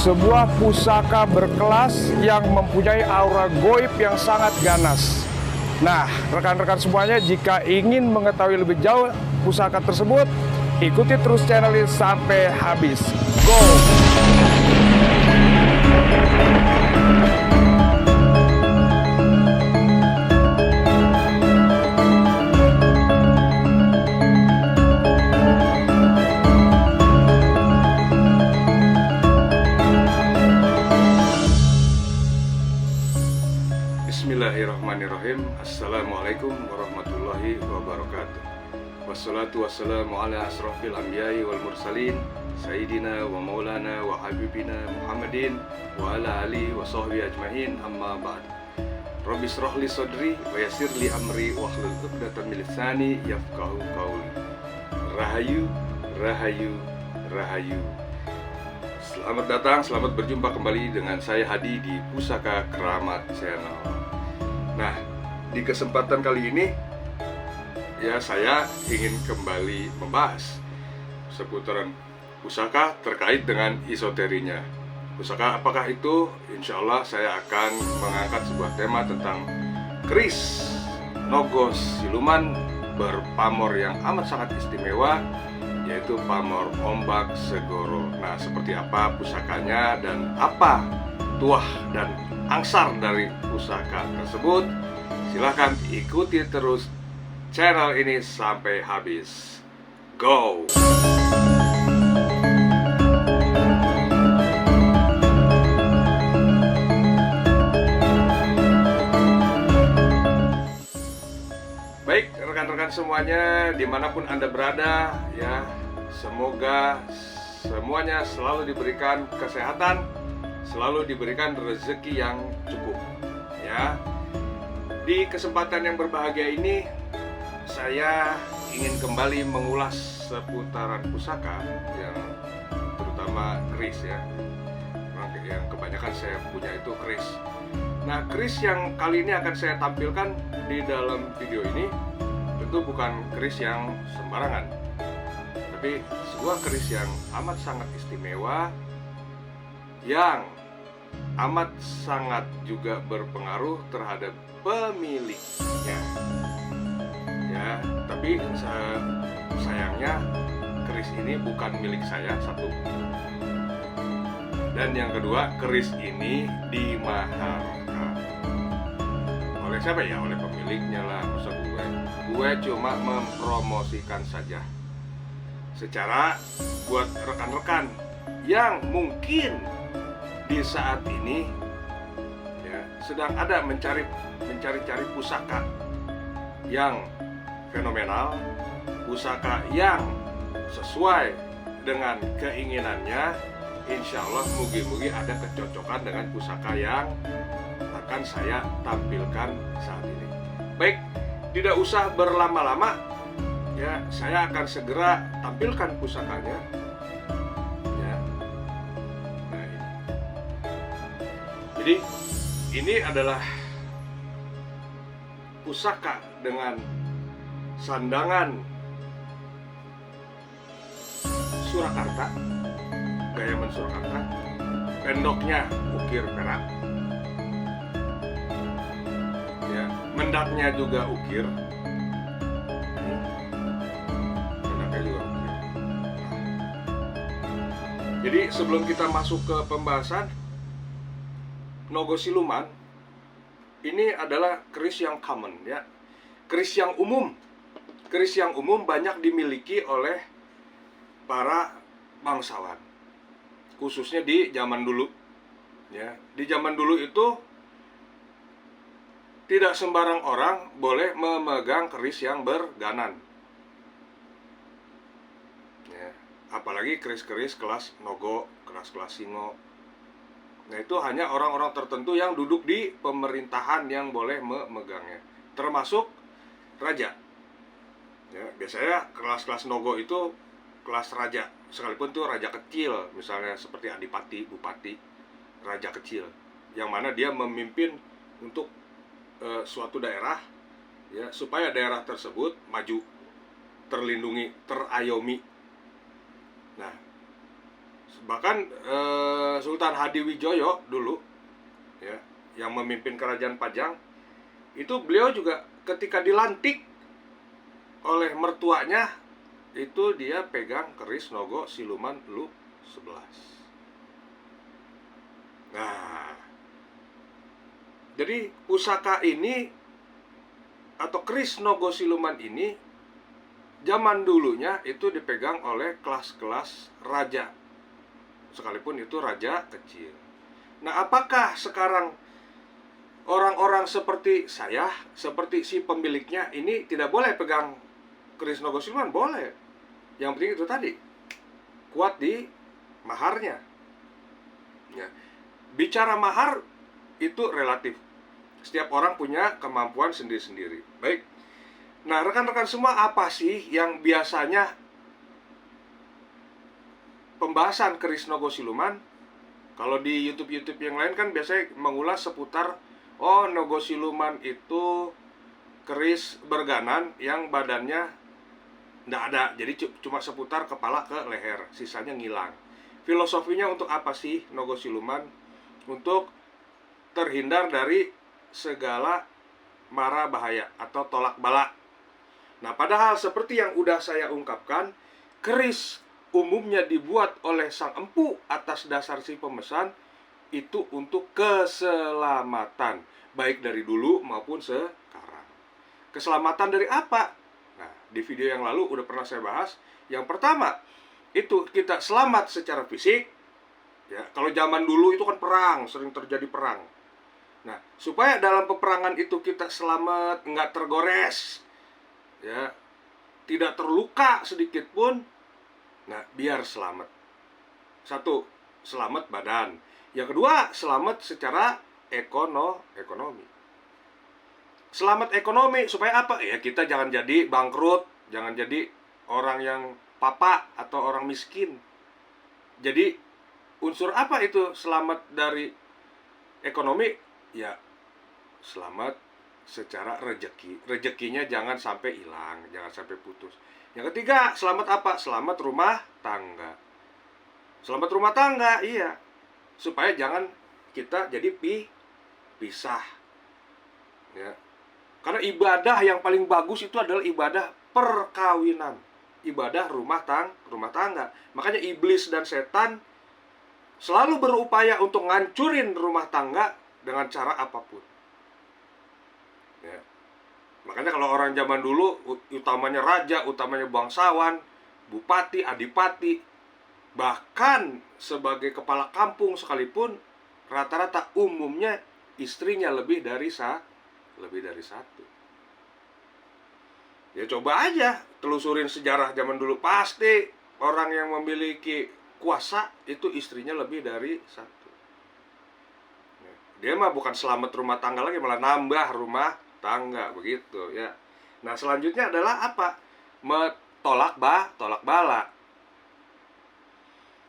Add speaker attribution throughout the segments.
Speaker 1: sebuah pusaka berkelas yang mempunyai aura goib yang sangat ganas. Nah, rekan-rekan semuanya, jika ingin mengetahui lebih jauh pusaka tersebut, ikuti terus channel ini sampai habis. Go!
Speaker 2: Bismillahirrahmanirrahim. Assalamualaikum warahmatullahi wabarakatuh. Wassalatu wassalamu ala asrafil anbiya'i wal mursalin Sayyidina wa maulana wa habibina Muhammadin wa ala alihi wa sahbihi ajmain, amma ba'd. Rabbi shrah li sadri wa yassir li amri wahlul 'uqdatam min lisani yafqahu qawli. Rahayu, rahayu, rahayu. Selamat datang, selamat berjumpa kembali dengan saya Hadi di Pusaka Keramat Channel. Nah, di kesempatan kali ini ya saya ingin kembali membahas seputaran pusaka terkait dengan esoterinya. Pusaka apakah itu? Insya Allah saya akan mengangkat sebuah tema tentang keris Nogos siluman berpamor yang amat sangat istimewa, yaitu pamor ombak segoro. Nah, seperti apa pusakanya dan apa tuah dan angsar dari pusaka tersebut? Silahkan ikuti terus channel ini sampai habis. Go! Baik, rekan-rekan semuanya, dimanapun Anda berada, ya, semoga semuanya selalu diberikan kesehatan, selalu diberikan rezeki yang cukup, ya. Di kesempatan yang berbahagia ini, saya ingin kembali mengulas seputaran pusaka yang terutama keris, ya. Yang kebanyakan saya punya itu keris. Nah, keris yang kali ini akan saya tampilkan di dalam video ini tentu bukan keris yang sembarangan, tapi sebuah keris yang amat sangat istimewa, yang amat sangat juga berpengaruh terhadap pemiliknya, ya. Tapi sayangnya keris ini bukan milik saya, satu. Dan yang kedua, keris ini dimaharkan oleh siapa ya? Oleh pemiliknya lah. Masa gue cuma mempromosikan saja secara buat rekan-rekan yang mungkin di saat ini ya sedang ada mencari-cari pusaka yang fenomenal, pusaka yang sesuai dengan keinginannya. Insya Allah mugi-mugi ada kecocokan dengan pusaka yang akan saya tampilkan saat ini. Baik, tidak usah berlama-lama, ya, saya akan segera tampilkan pusakanya, ya. Nah, ini. Jadi ini adalah pusaka dengan sandangan Surakarta, Gayaman Surakarta, pendoknya ukir perak, ya, mendaknya juga ukir, mendaknya juga ukir. Jadi sebelum kita masuk ke pembahasan, Nogos siluman ini adalah keris yang common, ya, keris yang umum. Keris yang umum banyak dimiliki oleh para bangsawan, khususnya di zaman dulu, ya. Di zaman dulu itu tidak sembarang orang boleh memegang keris yang berganan, ya. Apalagi keris-keris kelas Nogo, kelas Singo. Nah, itu hanya orang-orang tertentu yang duduk di pemerintahan yang boleh memegangnya, termasuk raja, ya. Biasanya kelas-kelas Nogo itu kelas raja, sekalipun itu raja kecil, misalnya seperti adipati, bupati, raja kecil, yang mana dia memimpin untuk suatu daerah, ya, supaya daerah tersebut maju, terlindungi, terayomi. Nah, Bahkan Sultan Hadiwijoyo dulu, ya, yang memimpin kerajaan Pajang, itu beliau juga ketika dilantik oleh mertuanya, itu dia pegang keris Nogo Siluman Lu 11. Nah, jadi pusaka ini atau keris Nogo Siluman ini zaman dulunya itu dipegang oleh kelas-kelas raja, sekalipun itu raja kecil. Nah, apakah sekarang orang-orang seperti saya, seperti si pemiliknya ini tidak boleh pegang keris Nogo Siluman? Boleh. Yang penting itu tadi, kuat di maharnya. Ya. Bicara mahar itu relatif. Setiap orang punya kemampuan sendiri-sendiri. Baik. Nah, rekan-rekan semua, apa sih yang biasanya pembahasan keris Nogo Siluman? Kalau di YouTube yang lain kan biasanya mengulas seputar Nogo Siluman itu keris berganan yang badannya nggak ada, jadi cuma seputar kepala ke leher, sisanya ngilang. Filosofinya untuk apa sih Nogo Siluman? Untuk terhindar dari segala mara bahaya atau tolak bala. Nah, padahal seperti yang udah saya ungkapkan, keris umumnya dibuat oleh sang empu atas dasar si pemesan itu untuk keselamatan, baik dari dulu maupun sekarang. Keselamatan dari apa? Nah, di video yang lalu udah pernah saya bahas. Yang pertama, itu kita selamat secara fisik. Ya, kalau zaman dulu itu kan perang, sering terjadi perang. Nah, supaya dalam peperangan itu kita selamat, nggak tergores, ya, tidak terluka sedikit pun. Nah, biar selamat. Satu, selamat badan. Yang kedua, selamat secara ekonomi. Selamat ekonomi supaya apa? Ya, kita jangan jadi bangkrut, jangan jadi orang yang papa atau orang miskin. Jadi unsur apa itu selamat dari ekonomi? Ya, selamat secara rezeki. Rezekinya jangan sampai hilang, jangan sampai putus. Yang ketiga, selamat apa? Selamat rumah tangga. Selamat rumah tangga, iya. Supaya jangan kita jadi pisah. Ya. Karena ibadah yang paling bagus itu adalah ibadah perkawinan, ibadah rumah tangga. Makanya iblis dan setan selalu berupaya untuk ngancurin rumah tangga dengan cara apapun. Ya. Makanya kalau orang zaman dulu, utamanya raja, utamanya bangsawan, bupati, adipati, bahkan sebagai kepala kampung sekalipun, rata-rata umumnya istrinya lebih dari satu. Ya coba aja telusurin sejarah zaman dulu, pasti orang yang memiliki kuasa itu istrinya lebih dari satu. Dia mah bukan selamat rumah tangga lagi, malah nambah rumah tangga, begitu ya. Nah, selanjutnya adalah apa? Tolak bala.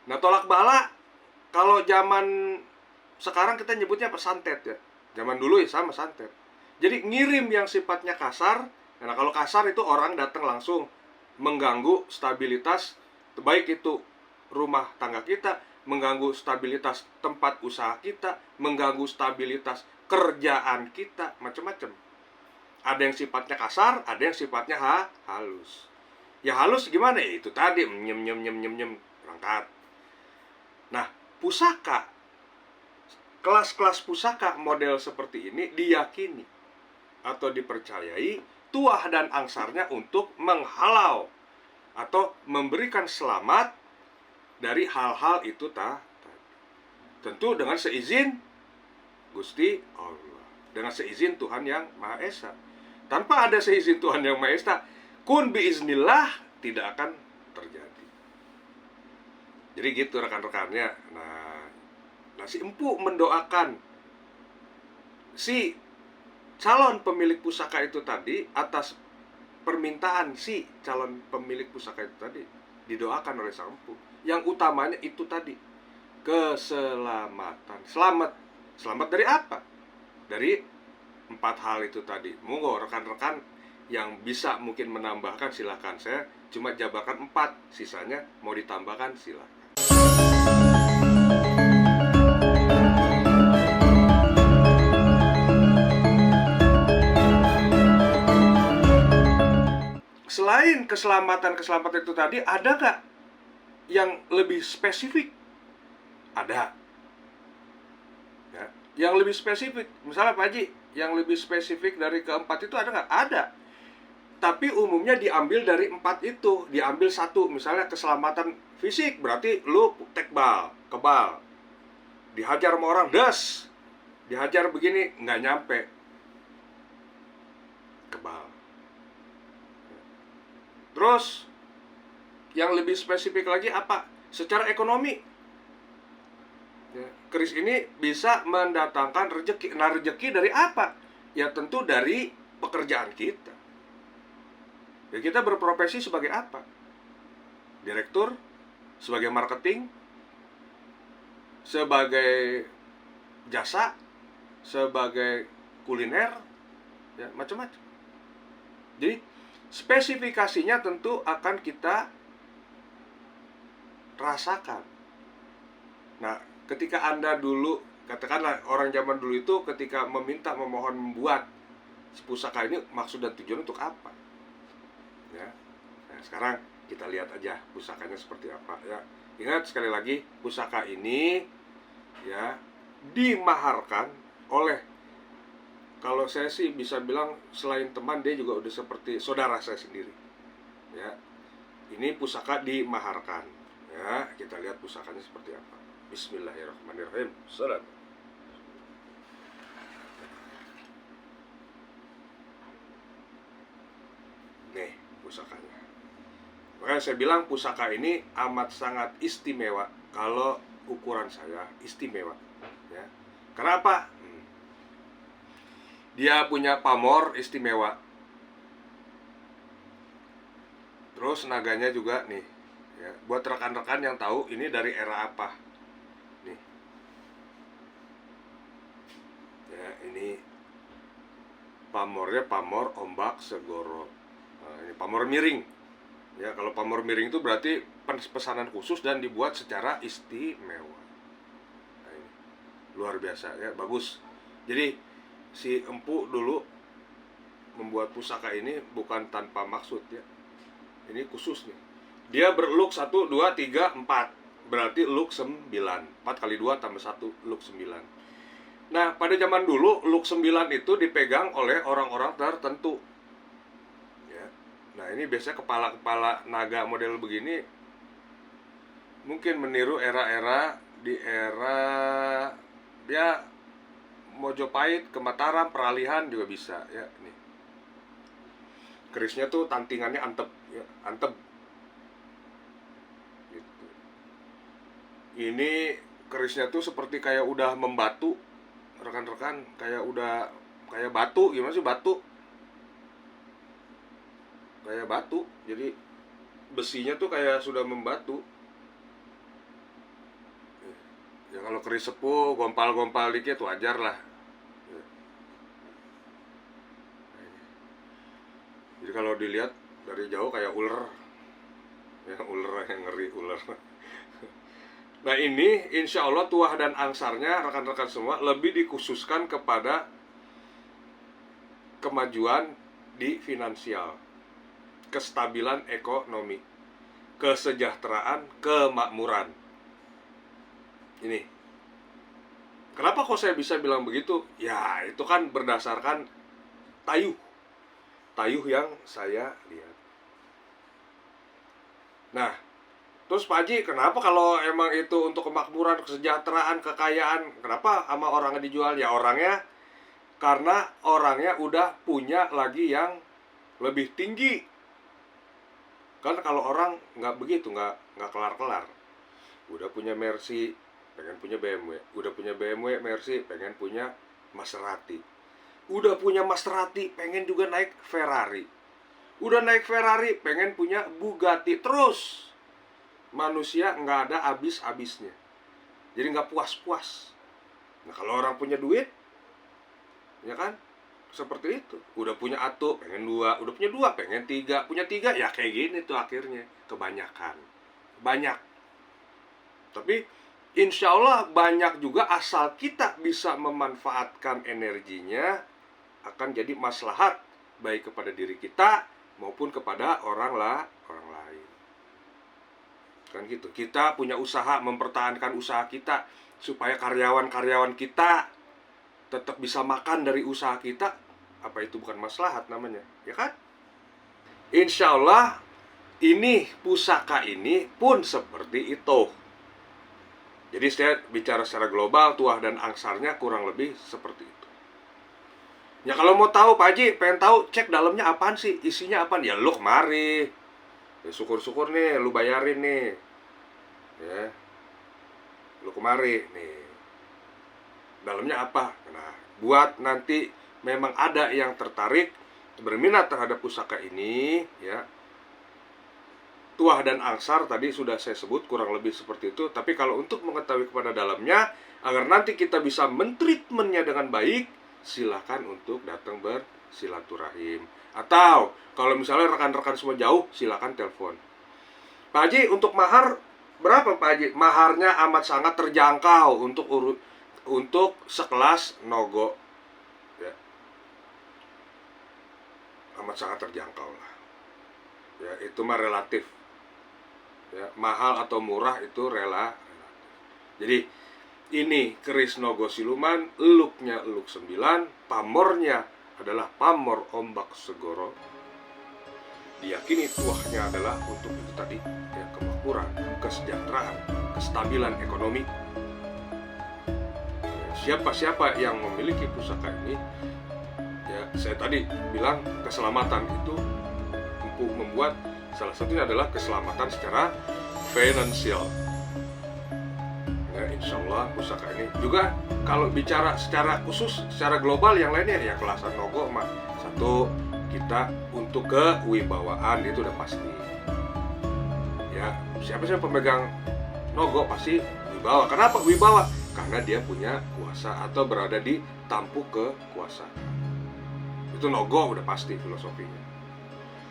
Speaker 2: Nah, tolak bala kalau zaman sekarang kita nyebutnya apa? Santet ya. Zaman dulu ya sama santet. Jadi ngirim yang sifatnya kasar. Nah, kalau kasar itu orang datang langsung mengganggu stabilitas, baik itu rumah tangga kita, mengganggu stabilitas tempat usaha kita, mengganggu stabilitas kerjaan kita, macam-macam. Ada yang sifatnya kasar, ada yang sifatnya halus. Ya halus gimana ya? Itu tadi nyem berangkat. Nah, pusaka, kelas-kelas pusaka model seperti ini diyakini atau dipercayai tuah dan angsarnya untuk menghalau atau memberikan selamat dari hal-hal itu tentu dengan seizin Gusti Allah, dengan seizin Tuhan yang Maha Esa. Tanpa ada seizin Tuhan yang Maha Esa, kun biiznillah tidak akan terjadi. Jadi gitu rekan-rekannya. Nah, si empu mendoakan si calon pemilik pusaka itu tadi atas permintaan si calon pemilik pusaka itu tadi, didoakan oleh sang empu. Yang utamanya itu tadi, keselamatan. Selamat dari apa? Dari 4 hal itu tadi. Monggo rekan-rekan yang bisa mungkin menambahkan silahkan. Saya cuma jabarkan 4, sisanya mau ditambahkan silahkan. selain keselamatan itu tadi, ada nggak yang lebih spesifik? Ada. Ya, yang lebih spesifik, misalnya Pak Haji, yang lebih spesifik dari keempat itu ada nggak? Ada. Tapi umumnya diambil dari empat itu, diambil satu. Misalnya keselamatan fisik, berarti lu tekbal, kebal, dihajar sama orang, das, dihajar begini, nggak nyampe, kebal. Terus yang lebih spesifik lagi apa? Secara ekonomi, ya, keris ini bisa mendatangkan rezeki. Nah, rezeki dari apa? Ya tentu dari pekerjaan kita. Ya, kita berprofesi sebagai apa? Direktur, sebagai marketing, sebagai jasa, sebagai kuliner, ya macam-macam. Jadi spesifikasinya tentu akan kita rasakan. Nah, ketika Anda dulu, katakanlah orang zaman dulu itu ketika memohon membuat pusaka ini, maksud dan tujuan untuk apa? Ya. Nah, sekarang kita lihat aja pusakanya seperti apa, ya. Ingat sekali lagi, pusaka ini ya dimaharkan oleh, kalau saya sih bisa bilang selain teman, dia juga udah seperti saudara saya sendiri. Ya. Ini pusaka dimaharkan. Ya, kita lihat pusakanya seperti apa. Bismillahirrahmanirrahim. Salam. Nih pusakanya. Makanya saya bilang pusaka ini amat sangat istimewa. Kalau ukuran saya istimewa, ya. Kenapa? Dia punya pamor istimewa. Terus naganya juga nih, ya. Buat rekan-rekan yang tahu ini dari era apa, nih. Ya, ini pamornya pamor ombak segoro. Nah, ini pamor miring. Ya, kalau pamor miring itu berarti pesanan khusus dan dibuat secara istimewa. Nah, ini luar biasa, ya, bagus. Jadi si Empu dulu membuat pusaka ini bukan tanpa maksud, ya. Ini khusus nih. Dia berlook 1, 2, 3, 4. Berarti look 9. 4 kali 2 tambah 1, look 9. Nah, pada zaman dulu look 9 itu dipegang oleh orang-orang tertentu. Nah, ini biasanya kepala-kepala naga model begini mungkin meniru era-era di era ya Mojopahit ke Mataram, peralihan juga bisa, ya. Nih. Kerisnya tuh tantingannya antep, ya, antep. Gitu. Ini kerisnya tuh seperti kayak udah membatu, rekan-rekan, kayak batu, gimana sih batu? Kayak batu, jadi besinya tuh kayak sudah membatu. Ya kalau keris sepuh, gompal-gompal dikit wajar lah. Ya. Jadi kalau dilihat dari jauh kayak ular. Ya, ular yang ngeri, ular. Nah, ini insya Allah tuah dan angsarnya rekan-rekan semua lebih dikhususkan kepada kemajuan di finansial, kestabilan ekonomi, kesejahteraan, kemakmuran. Ini. Kenapa kok saya bisa bilang begitu? Ya, itu kan berdasarkan tayuh yang saya lihat. Nah, terus Pak Haji, kenapa kalau emang itu untuk kemakmuran, kesejahteraan, kekayaan, kenapa sama orangnya dijual? Ya orangnya, karena orangnya udah punya lagi yang lebih tinggi. Kan kalau orang nggak begitu, nggak kelar-kelar. Udah punya Mercy, pengen punya BMW. Udah punya BMW, Mercy, pengen punya Maserati. Udah punya Maserati, pengen juga naik Ferrari. Udah naik Ferrari, pengen punya Bugatti. Terus manusia nggak ada habis-habisnya. Jadi nggak puas-puas. Nah, kalau orang punya duit, ya kan, seperti itu. Udah punya atu, pengen 2. Udah punya 2, pengen 3. Punya 3, ya kayak gini tuh akhirnya. Kebanyakan. Banyak. Tapi insya Allah banyak juga, asal kita bisa memanfaatkan energinya, akan jadi maslahat baik kepada diri kita maupun kepada orang lain. Kan gitu. Kita punya usaha, mempertahankan usaha kita supaya karyawan-karyawan kita tetap bisa makan dari usaha kita. Apa itu bukan maslahat namanya, ya kan? Insya Allah ini pusaka ini pun seperti itu. Jadi saya bicara secara global, tuah dan angsarnya kurang lebih seperti itu. Ya kalau mau tahu Pak Haji, pengen tahu, cek dalamnya apaan sih, isinya apaan? Ya lu kemari, ya, syukur-syukur nih, lu bayarin nih, ya, lu kemari nih, dalamnya apa? Nah, buat nanti memang ada yang tertarik, berminat terhadap pusaka ini, ya, tuah dan angsar tadi sudah saya sebut kurang lebih seperti itu. Tapi kalau untuk mengetahui kepada dalamnya, agar nanti kita bisa mentreatmentnya dengan baik, silakan untuk datang bersilaturahim. Atau kalau misalnya rekan-rekan semua jauh, silakan telepon. Pak Haji, untuk mahar berapa Pak Haji? Maharnya amat sangat terjangkau untuk sekelas nogo, ya. Amat sangat terjangkau lah. Ya, itu mah relatif. Ya, mahal atau murah itu relatif. Jadi ini keris nogo siluman, eluknya eluk 9, pamornya adalah pamor ombak segoro. Diyakini tuahnya adalah untuk itu tadi, ya, kemakmuran, kesejahteraan, kestabilan ekonomi. Ya, siapa-siapa yang memiliki pusaka ini, ya saya tadi bilang keselamatan itu membuat salah satunya adalah keselamatan secara finansial. Ya, insya Allah pusaka ini juga kalau bicara secara khusus, secara global yang lainnya ya kelasan nogo mah satu, kita untuk kewibawaan itu udah pasti. Ya, siapa sih pemegang nogo pasti wibawa. Kenapa wibawa? Karena dia punya kuasa atau berada di tampuk kekuasaan. Itu nogo udah pasti filosofinya.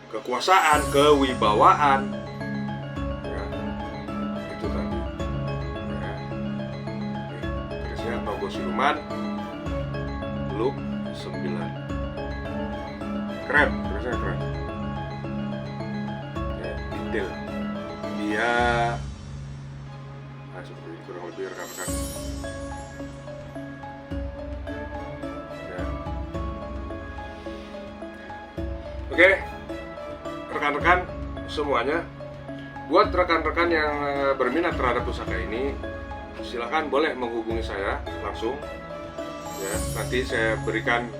Speaker 2: Kekuasaan, kewibawaan, ya, itu tadi. Ya. Kerisnya nogo siluman, eluk 9. Keren, kerisnya keren. Ya, detail. Dia, nah seperti ini kurang lebih rekan-rekan. Ya. Oke. Rekan-rekan semuanya, buat rekan-rekan yang berminat terhadap pusaka ini, silakan boleh menghubungi saya langsung. Ya, nanti saya berikan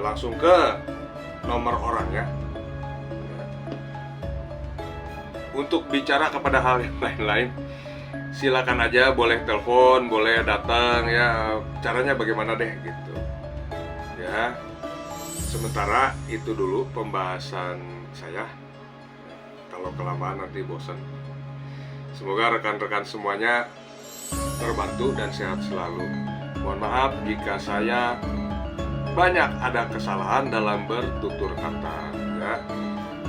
Speaker 2: langsung ke nomor orangnya. Ya. Untuk bicara kepada hal yang lain-lain, silakan aja, boleh telepon, boleh datang, ya caranya bagaimana deh gitu. Ya. Sementara itu dulu pembahasan saya. Kalau kelamaan nanti bosan. Semoga rekan-rekan semuanya terbantu dan sehat selalu. Mohon maaf jika saya banyak ada kesalahan dalam bertutur kata, ya.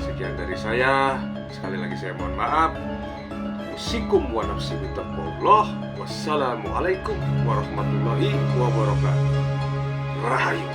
Speaker 2: Sekian dari saya. Sekali lagi saya mohon maaf. Usikum wa nafsi bitaqwallah. Wassalamualaikum warahmatullahi wabarakatuh. Rahayu.